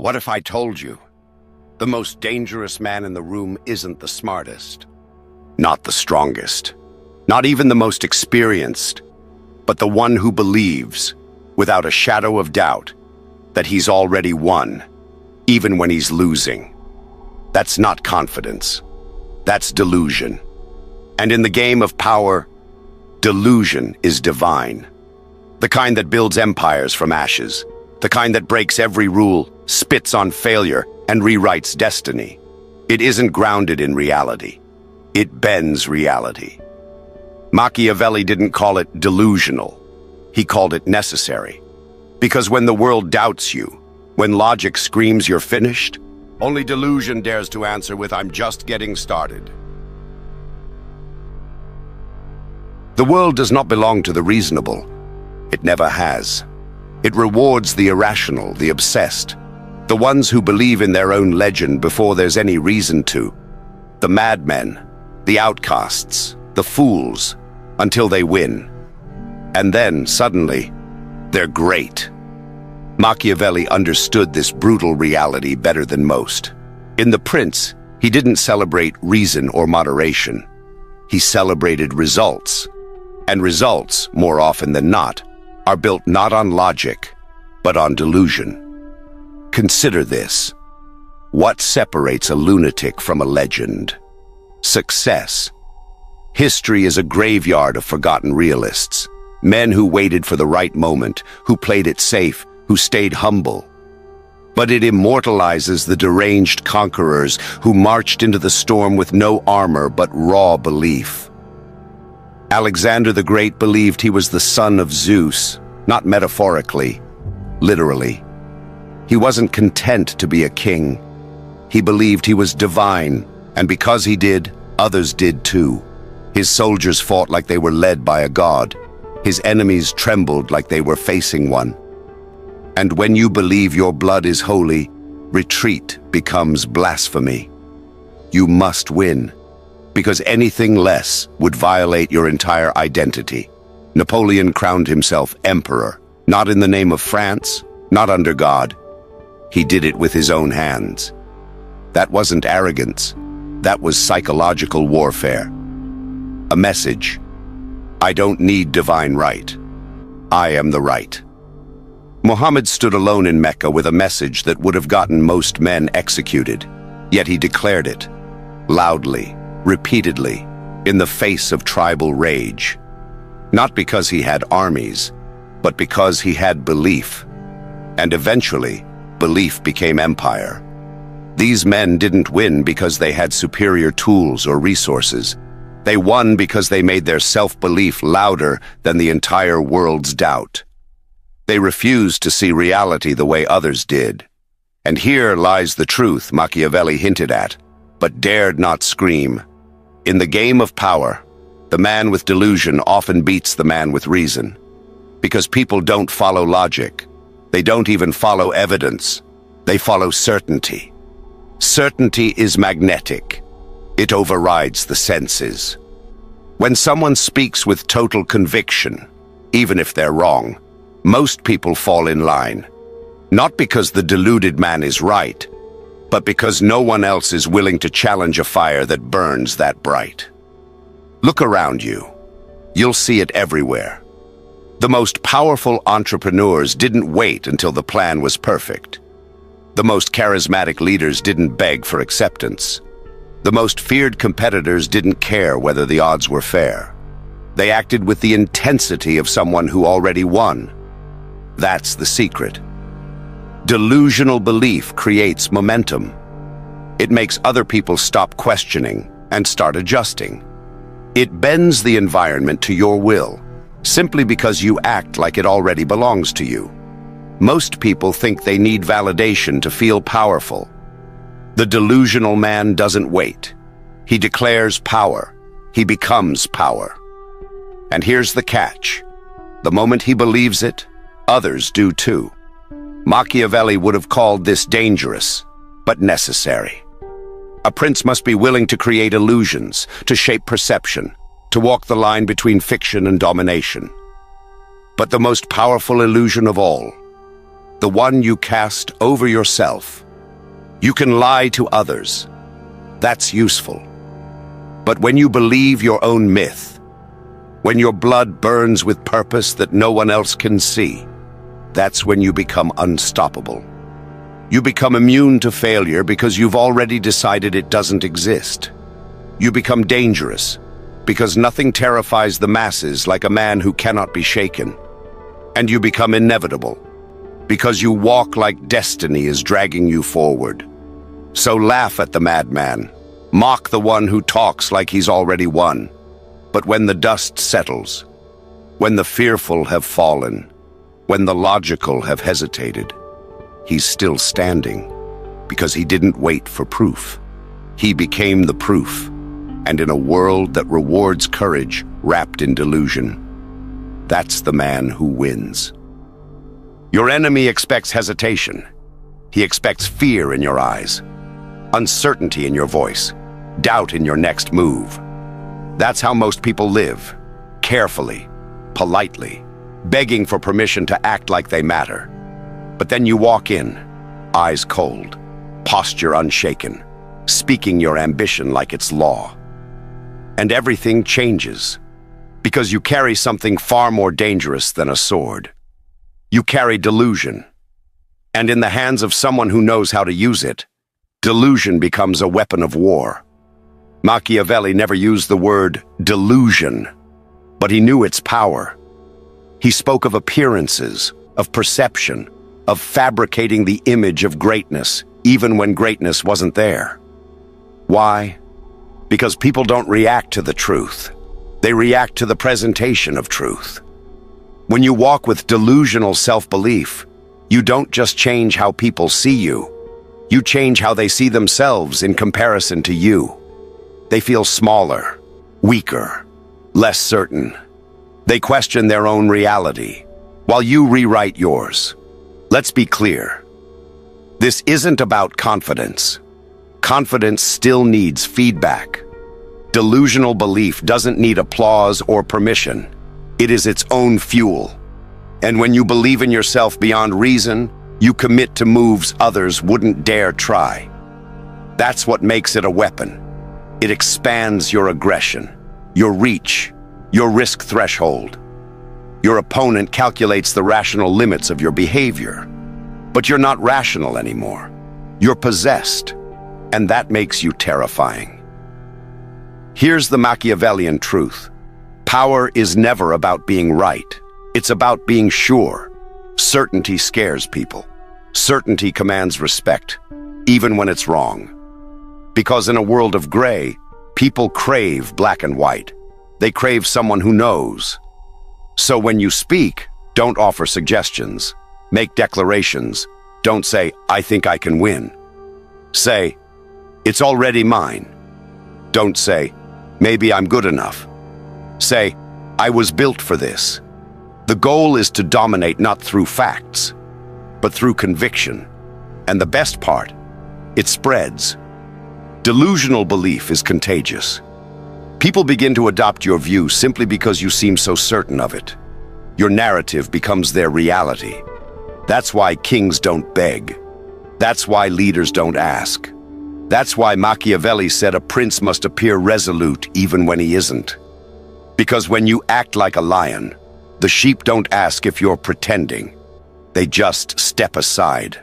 What if I told you the most dangerous man in the room isn't the smartest, not the strongest, not even the most experienced, but the one who believes, without a shadow of doubt, that he's already won, even when he's losing? That's not confidence. That's delusion. And in the game of power, delusion is divine. The kind that builds empires from ashes. The kind that breaks every rule, spits on failure, and rewrites destiny. It isn't grounded in reality. It bends reality. Machiavelli didn't call it delusional. He called it necessary. Because when the world doubts you, when logic screams you're finished, only delusion dares to answer with, "I'm just getting started." The world does not belong to the reasonable. It never has. It rewards the irrational, the obsessed, the ones who believe in their own legend before there's any reason to. The madmen, the outcasts, the fools, until they win. And then, suddenly, they're great. Machiavelli understood this brutal reality better than most. In The Prince, he didn't celebrate reason or moderation. He celebrated results. And results, more often than not, are built not on logic, but on delusion. Consider this. What separates a lunatic from a legend? Success. History is a graveyard of forgotten realists. Men who waited for the right moment, who played it safe, who stayed humble. But it immortalizes the deranged conquerors who marched into the storm with no armor but raw belief. Alexander the Great believed he was the son of Zeus, not metaphorically, literally. He wasn't content to be a king. He believed he was divine, and because he did, others did too. His soldiers fought like they were led by a god. His enemies trembled like they were facing one. And when you believe your blood is holy, retreat becomes blasphemy. You must win, because anything less would violate your entire identity. Napoleon crowned himself emperor, not in the name of France, not under God. He did it with his own hands. That wasn't arrogance. That was psychological warfare. A message. I don't need divine right. I am the right. Muhammad stood alone in Mecca with a message that would have gotten most men executed. Yet he declared it, loudly, repeatedly, in the face of tribal rage. Not because he had armies, but because he had belief. And eventually, belief became empire. These men didn't win because they had superior tools or resources. They won because they made their self-belief louder than the entire world's doubt. They refused to see reality the way others did. And here lies the truth Machiavelli hinted at, but dared not scream. In the game of power, the man with delusion often beats the man with reason. Because people don't follow logic. They don't even follow evidence. They follow certainty. Certainty is magnetic. It overrides the senses. When someone speaks with total conviction, even if they're wrong, most people fall in line. Not because the deluded man is right, but because no one else is willing to challenge a fire that burns that bright. Look around you. You'll see it everywhere. The most powerful entrepreneurs didn't wait until the plan was perfect. The most charismatic leaders didn't beg for acceptance. The most feared competitors didn't care whether the odds were fair. They acted with the intensity of someone who already won. That's the secret. Delusional belief creates momentum. It makes other people stop questioning and start adjusting. It bends the environment to your will, simply because you act like it already belongs to you. Most people think they need validation to feel powerful. The delusional man doesn't wait. He declares power. He becomes power. And here's the catch. The moment he believes it, others do too. Machiavelli would have called this dangerous, but necessary. A prince must be willing to create illusions, to shape perception, to walk the line between fiction and domination. But the most powerful illusion of all, the one you cast over yourself. You can lie to others. That's useful. But when you believe your own myth, when your blood burns with purpose that no one else can see, that's when you become unstoppable. You become immune to failure because you've already decided it doesn't exist. You become dangerous because nothing terrifies the masses like a man who cannot be shaken. And you become inevitable because you walk like destiny is dragging you forward. So laugh at the madman. Mock the one who talks like he's already won. But when the dust settles, when the fearful have fallen, when the logical have hesitated, he's still standing because he didn't wait for proof. He became the proof, and in a world that rewards courage wrapped in delusion, that's the man who wins. Your enemy expects hesitation. He expects fear in your eyes, uncertainty in your voice, doubt in your next move. That's how most people live, carefully, politely, begging for permission to act like they matter. But then you walk in, eyes cold, posture unshaken, speaking your ambition like it's law. And everything changes, because you carry something far more dangerous than a sword. You carry delusion. And in the hands of someone who knows how to use it, delusion becomes a weapon of war. Machiavelli never used the word delusion, but he knew its power. He spoke of appearances, of perception, of fabricating the image of greatness, even when greatness wasn't there. Why? Because people don't react to the truth. They react to the presentation of truth. When you walk with delusional self-belief, you don't just change how people see you. You change how they see themselves in comparison to you. They feel smaller, weaker, less certain. They question their own reality, while you rewrite yours. Let's be clear. This isn't about confidence. Confidence still needs feedback. Delusional belief doesn't need applause or permission. It is its own fuel. And when you believe in yourself beyond reason, you commit to moves others wouldn't dare try. That's what makes it a weapon. It expands your aggression, your reach, your risk threshold. Your opponent calculates the rational limits of your behavior. But you're not rational anymore. You're possessed, and that makes you terrifying. Here's the Machiavellian truth. Power is never about being right. It's about being sure. Certainty scares people. Certainty commands respect, even when it's wrong. Because in a world of gray, people crave black and white. They crave someone who knows. So when you speak, don't offer suggestions. Make declarations. Don't say, I think I can win. Say, it's already mine. Don't say, maybe I'm good enough. Say, I was built for this. The goal is to dominate not through facts, but through conviction. And the best part, it spreads. Delusional belief is contagious. People begin to adopt your view simply because you seem so certain of it. Your narrative becomes their reality. That's why kings don't beg. That's why leaders don't ask. That's why Machiavelli said a prince must appear resolute even when he isn't. Because when you act like a lion, the sheep don't ask if you're pretending. They just step aside.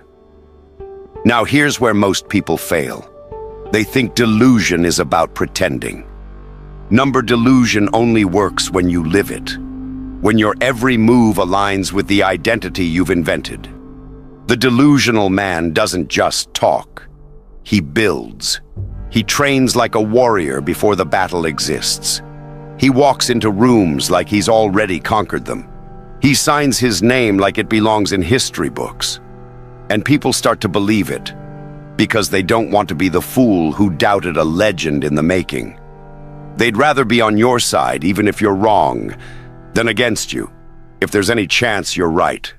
Now here's where most people fail. They think delusion is about pretending. Number delusion only works when you live it. When your every move aligns with the identity you've invented. The delusional man doesn't just talk. He builds. He trains like a warrior before the battle exists. He walks into rooms like he's already conquered them. He signs his name like it belongs in history books. And people start to believe it, because they don't want to be the fool who doubted a legend in the making. They'd rather be on your side, even if you're wrong, than against you, if there's any chance you're right.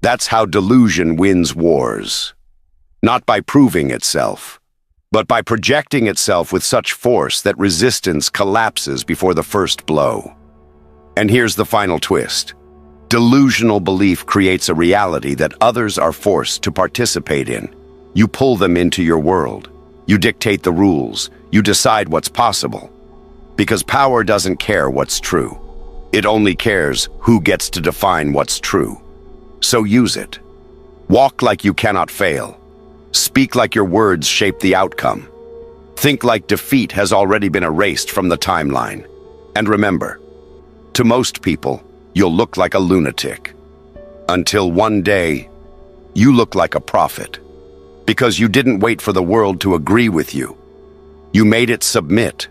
That's how delusion wins wars. Not by proving itself, but by projecting itself with such force that resistance collapses before the first blow. And here's the final twist. Delusional belief creates a reality that others are forced to participate in. You pull them into your world. You dictate the rules. You decide what's possible. Because power doesn't care what's true. It only cares who gets to define what's true. So use it. Walk like you cannot fail. Speak like your words shape the outcome. Think like defeat has already been erased from the timeline. And remember, to most people, you'll look like a lunatic. Until one day, you look like a prophet. Because you didn't wait for the world to agree with you. You made it submit.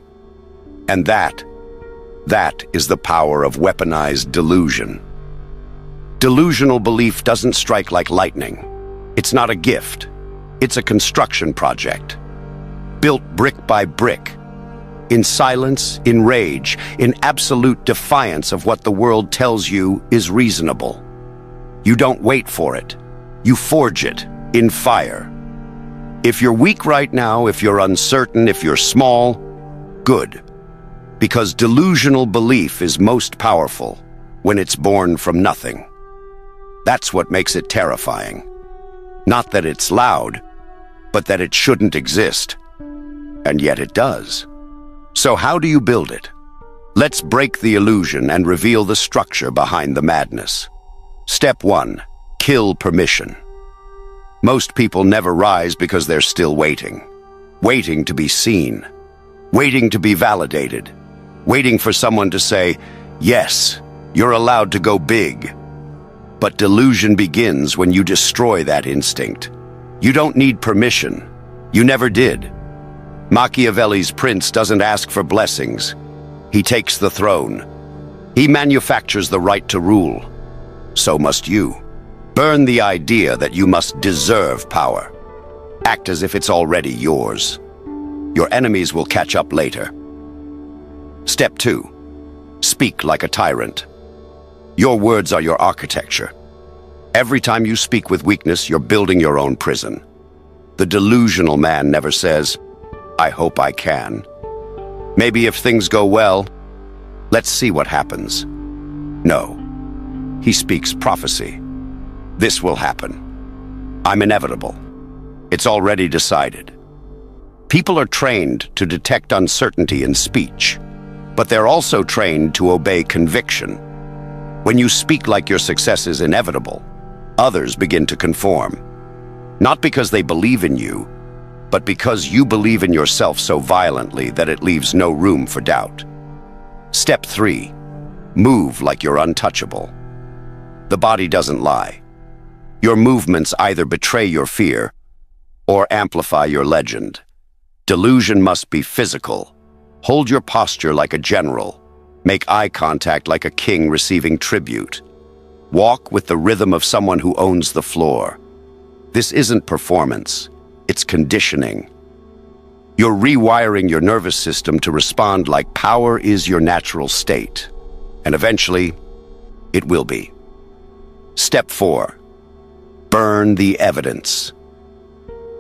And that is the power of weaponized delusion. Delusional belief doesn't strike like lightning. It's not a gift. It's a construction project. Built brick by brick. In silence, in rage, in absolute defiance of what the world tells you is reasonable. You don't wait for it. You forge it in fire. If you're weak right now, if you're uncertain, if you're small, good. Because delusional belief is most powerful when it's born from nothing. That's what makes it terrifying. Not that it's loud, but that it shouldn't exist. And yet it does. So how do you build it? Let's break the illusion and reveal the structure behind the madness. Step 1. Kill permission. Most people never rise because they're still waiting. Waiting to be seen. Waiting to be validated. Waiting for someone to say, yes, you're allowed to go big. But delusion begins when you destroy that instinct. You don't need permission. You never did. Machiavelli's prince doesn't ask for blessings. He takes the throne. He manufactures the right to rule. So must you. Burn the idea that you must deserve power. Act as if it's already yours. Your enemies will catch up later. Step 2. Speak like a tyrant. Your words are your architecture. Every time you speak with weakness, you're building your own prison. The delusional man never says, I hope I can. Maybe if things go well, let's see what happens. No. He speaks prophecy. This will happen. I'm inevitable. It's already decided. People are trained to detect uncertainty in speech, but they're also trained to obey conviction. When you speak like your success is inevitable, others begin to conform. Not because they believe in you, but because you believe in yourself so violently that it leaves no room for doubt. Step 3. Move like you're untouchable. The body doesn't lie. Your movements either betray your fear or amplify your legend. Delusion must be physical. Hold your posture like a general. Make eye contact like a king receiving tribute. Walk with the rhythm of someone who owns the floor. This isn't performance. It's conditioning. You're rewiring your nervous system to respond like power is your natural state. And eventually, it will be. Step 4. Burn the evidence.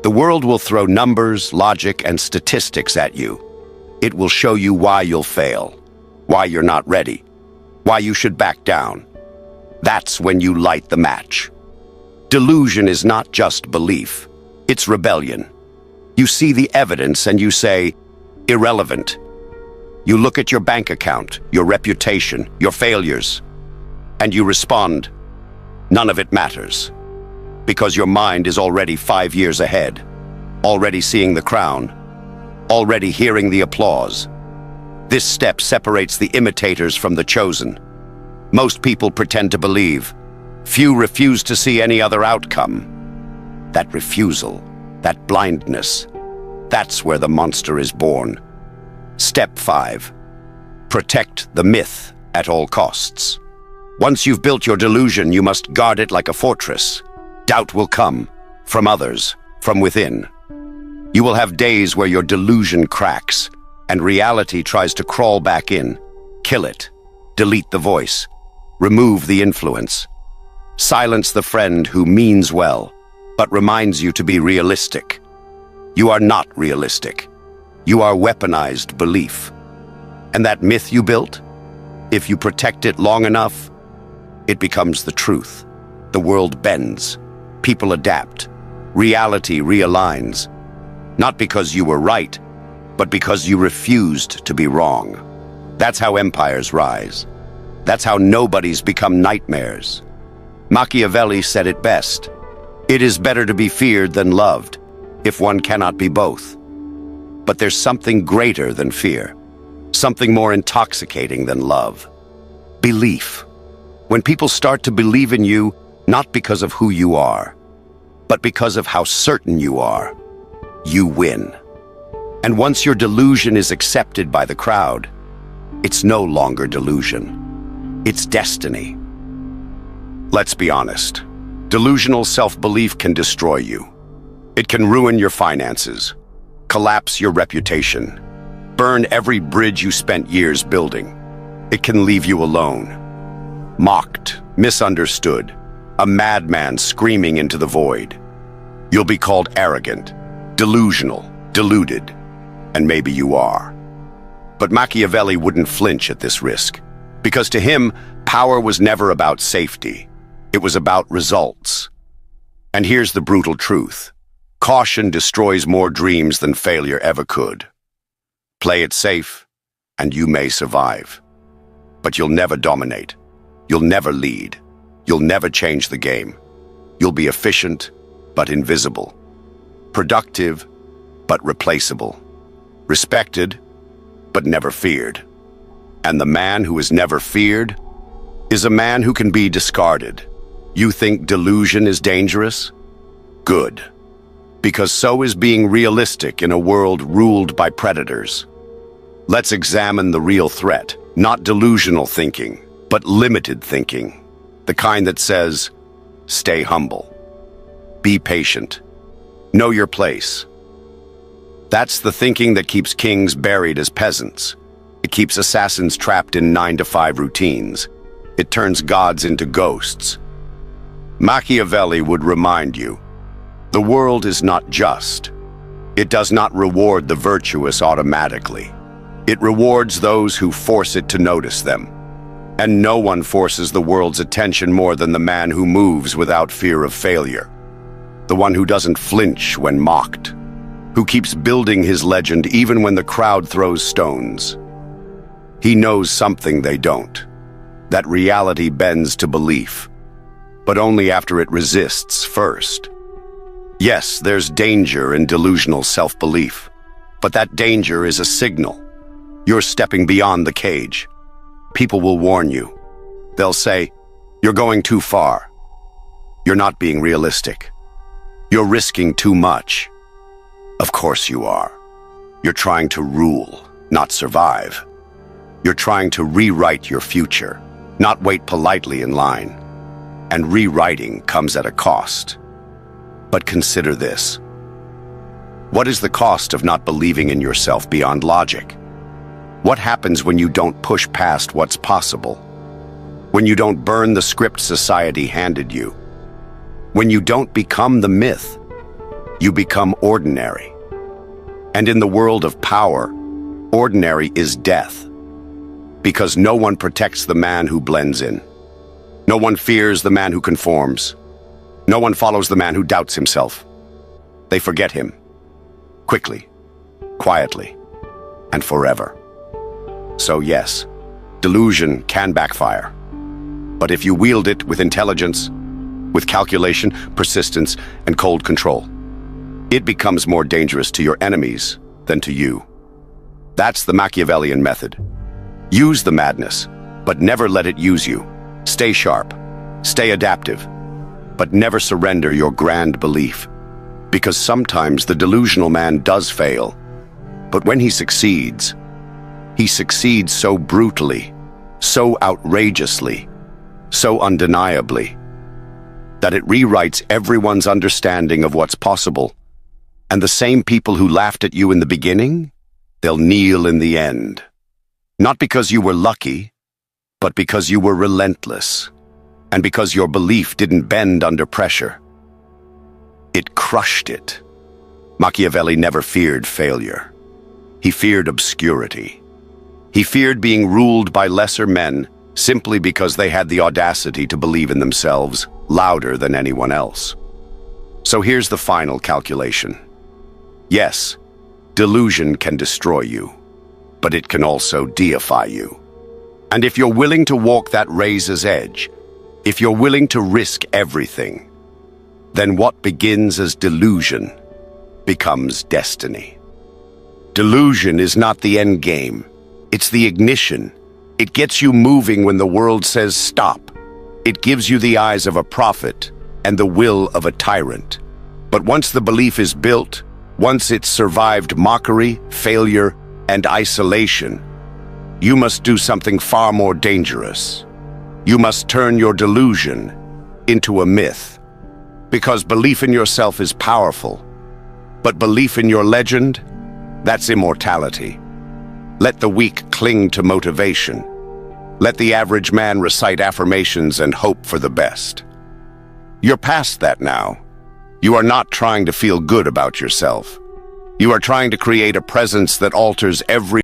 The world will throw numbers, logic, and statistics at you. It will show you why you'll fail, why you're not ready, why you should back down. That's when you light the match. Delusion is not just belief. It's rebellion. You see the evidence and you say, irrelevant. You look at your bank account, your reputation, your failures, and you respond, none of it matters. Because your mind is already 5 years ahead, already seeing the crown, already hearing the applause. This step separates the imitators from the chosen. Most people pretend to believe. Few refuse to see any other outcome. That refusal, that blindness, that's where the monster is born. Step 5. Protect the myth at all costs. Once you've built your delusion, you must guard it like a fortress. Doubt will come, from others, from within. You will have days where your delusion cracks, and reality tries to crawl back in. Kill it. Delete the voice. Remove the influence. Silence the friend who means well, but reminds you to be realistic. You are not realistic. You are weaponized belief. And that myth you built, if you protect it long enough, it becomes the truth. The world bends. People adapt. Reality realigns. Not because you were right, but because you refused to be wrong. That's how empires rise. That's how nobodies become nightmares. Machiavelli said it best. It is better to be feared than loved, if one cannot be both. But there's something greater than fear, something more intoxicating than love. Belief. When people start to believe in you, not because of who you are, but because of how certain you are, you win. And once your delusion is accepted by the crowd, it's no longer delusion. It's destiny. Let's be honest. Delusional self-belief can destroy you. It can ruin your finances, collapse your reputation, burn every bridge you spent years building. It can leave you alone, mocked, misunderstood, a madman screaming into the void. You'll be called arrogant, delusional, deluded, and maybe you are. But Machiavelli wouldn't flinch at this risk, because to him, power was never about safety. It was about results. And here's the brutal truth. Caution destroys more dreams than failure ever could. Play it safe, and you may survive. But you'll never dominate. You'll never lead. You'll never change the game. You'll be efficient, but invisible. Productive, but replaceable. Respected, but never feared. And the man who is never feared is a man who can be discarded. You think delusion is dangerous? Good. Because so is being realistic in a world ruled by predators. Let's examine the real threat, not delusional thinking, but limited thinking. The kind that says, stay humble. Be patient. Know your place. That's the thinking that keeps kings buried as peasants. It keeps assassins trapped in 9-to-5 routines. It turns gods into ghosts. Machiavelli would remind you, the world is not just. It does not reward the virtuous automatically. It rewards those who force it to notice them. And no one forces the world's attention more than the man who moves without fear of failure. The one who doesn't flinch when mocked. Who keeps building his legend even when the crowd throws stones. He knows something they don't. That reality bends to belief. But only after it resists first. Yes, there's danger in delusional self-belief. But that danger is a signal. You're stepping beyond the cage. People will warn you. They'll say, you're going too far. You're not being realistic. You're risking too much. Of course you are. You're trying to rule, not survive. You're trying to rewrite your future, not wait politely in line. And rewriting comes at a cost. But consider this. What is the cost of not believing in yourself beyond logic? What happens when you don't push past what's possible? When you don't burn the script society handed you? When you don't become the myth, you become ordinary. And in the world of power, ordinary is death. Because no one protects the man who blends in. No one fears the man who conforms. No one follows the man who doubts himself. They forget him. Quickly, quietly, and forever. So yes, delusion can backfire. But if you wield it with intelligence, with calculation, persistence, and cold control, it becomes more dangerous to your enemies than to you. That's the Machiavellian method. Use the madness, but never let it use you. Stay sharp, stay adaptive, but never surrender your grand belief. Because sometimes the delusional man does fail, but when he succeeds so brutally, so outrageously, so undeniably, that it rewrites everyone's understanding of what's possible. And the same people who laughed at you in the beginning, they'll kneel in the end. Not because you were lucky, but because you were relentless, and because your belief didn't bend under pressure. It crushed it. Machiavelli never feared failure. He feared obscurity. He feared being ruled by lesser men simply because they had the audacity to believe in themselves louder than anyone else. So here's the final calculation. Yes, delusion can destroy you, but it can also deify you. And if you're willing to walk that razor's edge, if you're willing to risk everything, then what begins as delusion becomes destiny. Delusion is not the end game. It's the ignition. It gets you moving when the world says stop. It gives you the eyes of a prophet and the will of a tyrant. But once the belief is built, once it's survived mockery, failure, and isolation, you must do something far more dangerous. You must turn your delusion into a myth. Because belief in yourself is powerful, but belief in your legend, that's immortality. Let the weak cling to motivation. Let the average man recite affirmations and hope for the best. You're past that now. You are not trying to feel good about yourself. You are trying to create a presence that alters every